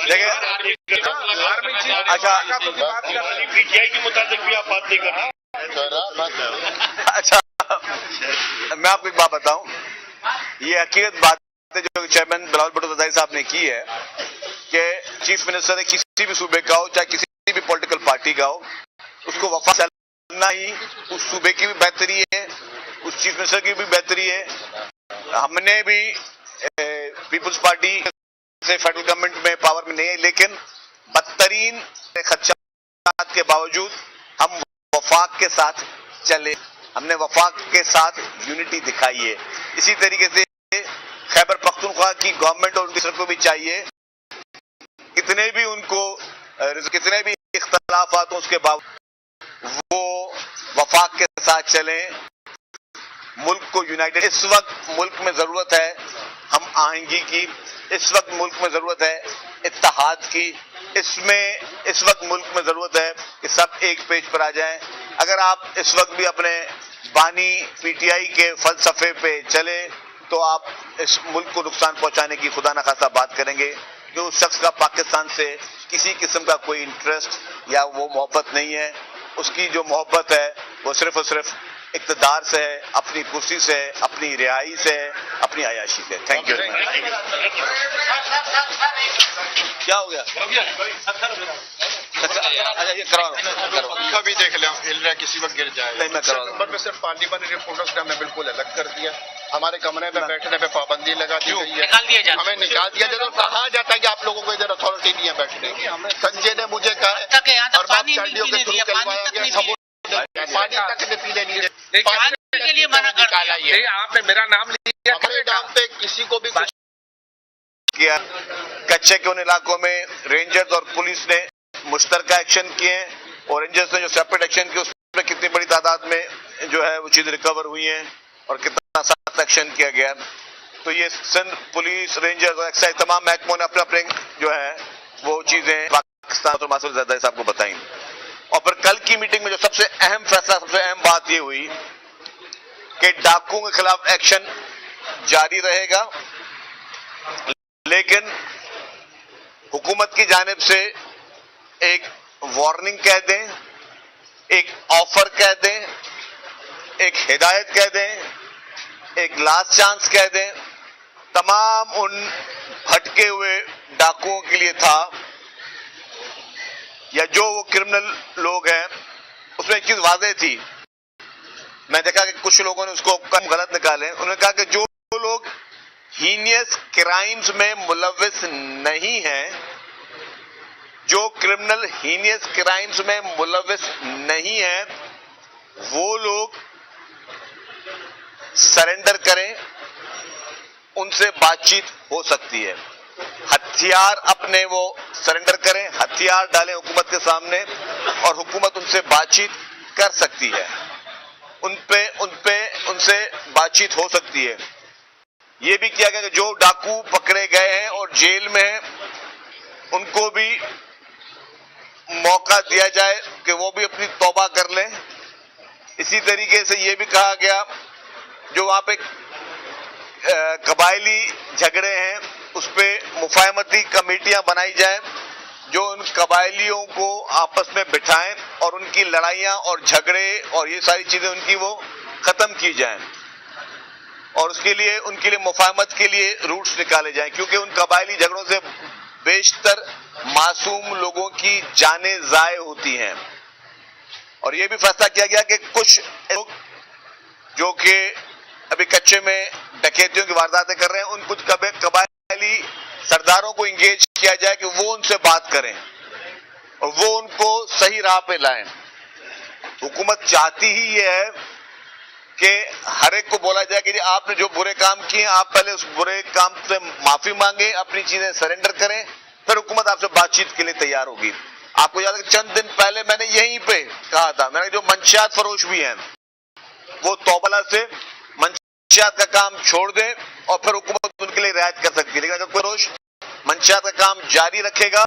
देखिए, अच्छा पीटीआई के मुताबिक भी आप बात नहीं कर रहे। अच्छा, मैं आपको एक बात बताऊं, ये हकीकत बात है जो चेयरमैन बिलावल भुट्टो ज़रदारी साहब ने की है कि चीफ मिनिस्टर ने किसी भी सूबे का हो, चाहे किसी भी पॉलिटिकल पार्टी का हो, उसको वफा चलना ही उस सूबे की भी बेहतरी है, उस चीफ मिनिस्टर की भी बेहतरी है। हमने भी पीपुल्स पार्टी से फेडरल गवर्नमेंट में पावर में नहीं है, लेकिन बदतरीन खदशात के बावजूद हम वफाक के साथ चले, हमने वफाक के साथ यूनिटी दिखाई है। इसी तरीके से खैबर पख्तूनख्वा की गवर्नमेंट और उनकी सरकार को भी चाहिए, कितने भी इख्तलाफात हो उसके बावजूद वो वफाक के साथ चलें, मुल्क को यूनाइटेड। इस वक्त मुल्क में जरूरत है हम आहंगी की, इस वक्त मुल्क में जरूरत है इत्तेहाद की, इस वक्त मुल्क में जरूरत है कि सब एक पेज पर आ जाएं। अगर आप इस वक्त भी अपने बानी पीटीआई के फलसफे पे चले तो आप इस मुल्क को नुकसान पहुंचाने की खुदा न खासा बात करेंगे। कि उस शख्स का पाकिस्तान से किसी किस्म का कोई इंटरेस्ट या वो मोहब्बत नहीं है, उसकी जो मोहब्बत है वो सिर्फ और सिर्फ इक़्तिदार से है, अपनी कुर्सी से है, अपनी रिहाई से है, अपनी अयाशी से। Thank you. क्या हो गया? अच्छा, ये करवा कभी देख लें, हिल रहा है, किसी वक्त गिर जाए। नहीं, मैं करवा नंबर पे सिर्फ पार्लियामेंट रिपोर्टर्स का हमने बिल्कुल अलग कर दिया, हमारे कमरे में बैठने पे पाबंदी लगा दी गई है, हमें निकाल दिया जाता है। कहा जाता है कि आप लोगों को इधर अथॉरिटी नहीं है बैठने की। संजय ने मुझे कहा और बात चार्डियों के थ्रू करवाया गया, पानी तक पीने नहीं दे, पानी के लिए मना निकाला ये। आपने मेरा नाम लिया, हमारे नाम पे किसी को भी कुछ किया। कच्चे के उन इलाकों में रेंजर्स और पुलिस ने मुश्तरका एक्शन किए और रेंजर्स ने जो सेपरेट एक्शन किया उसमें कितनी बड़ी तादाद में जो है वो चीज़ रिकवर हुई हैं और कितना सख्त एक्शन किया गया। तो ये सिंध पुलिस, रेंजर्स और एक्साइज तमाम महकमों ने अपने अपने जो है वो चीज़ें पाकिस्तान और मासूद ज़रदारी साहब को बताई। और फिर कल की मीटिंग में जो सबसे अहम फैसला, सबसे अहम बात ये हुई कि डाकुओं के खिलाफ एक्शन जारी रहेगा, लेकिन हुकूमत की जानिब से एक वार्निंग कह दें, एक ऑफर कह दें, एक हिदायत कह दें, एक लास्ट चांस कह दें, तमाम उन भटके हुए डाकुओं के लिए था या जो वो क्रिमिनल लोग हैं। उसमें एक चीज वाज़ेह थी, मैं देखा कि कुछ लोगों ने उसको गलत निकाले। उन्होंने कहा कि जो लोग हीनियस क्राइम्स में मुलव्विस नहीं हैं, जो क्रिमिनल हीनियस क्राइम्स में मुलव्विस नहीं हैं, वो लोग सरेंडर करें, उनसे बातचीत हो सकती है। हथियार अपने वो सरेंडर करें, हथियार डालें हुकूमत के सामने और हुकूमत उनसे बातचीत कर सकती है, उनसे बातचीत हो सकती है। ये भी किया गया कि जो डाकू पकड़े गए हैं और जेल में हैं उनको भी मौका दिया जाए कि वो भी अपनी तौबा कर लें। इसी तरीके से ये भी कहा गया जो वहां पे कबायली झगड़े हैं उस पे मुफाहमती कमेटियां बनाई जाए जो उन कबायलियों को आपस में बिठाएं और उनकी लड़ाइयां और झगड़े और ये सारी चीजें उनकी वो खत्म की जाएं और उसके लिए उनके लिए मुफाहमत के लिए रूट्स निकाले जाएं, क्योंकि उन कबायली झगड़ों से बेशतर मासूम लोगों की जानें ज़ाय होती हैं। और ये भी फैसला किया गया कि कुछ लोग जो कि अभी कच्चे में डकैतियों की वारदातें कर रहे हैं, उन कुछ कबायली सरदारों को इंगेज किया जाए कि वो उनसे बात करें और वो उनको सही राह पे लाएं। हुकूमत चाहती ही ये है कि हर एक को बोला जाए कि जी आपने जो बुरे काम किए आप पहले उस बुरे काम से माफी मांगे, अपनी चीजें सरेंडर करें, फिर हुकूमत आपसे बातचीत के लिए तैयार होगी। आपको याद है चंद दिन पहले मैंने यहीं पे कहा था, मैंने जो मंशियात फरोश भी हैं वो तौबला से मंशियात का काम छोड़ दें और फिर हुकूमत उनके लिए रियायत कर सकती है। लेकिन अगर फरोश मंशियात का काम जारी रखेगा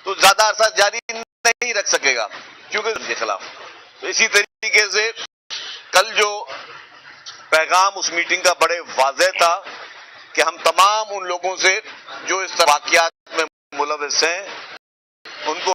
तो ज्यादा अरसा जारी नहीं रख सकेगा क्योंकि उनके खिलाफ। तो इसी तरीके से कल जो पैगाम उस मीटिंग का बड़े वाज़ेह था कि हम तमाम उन लोगों से जो इस वाक़यात में मुलविस हैं उनको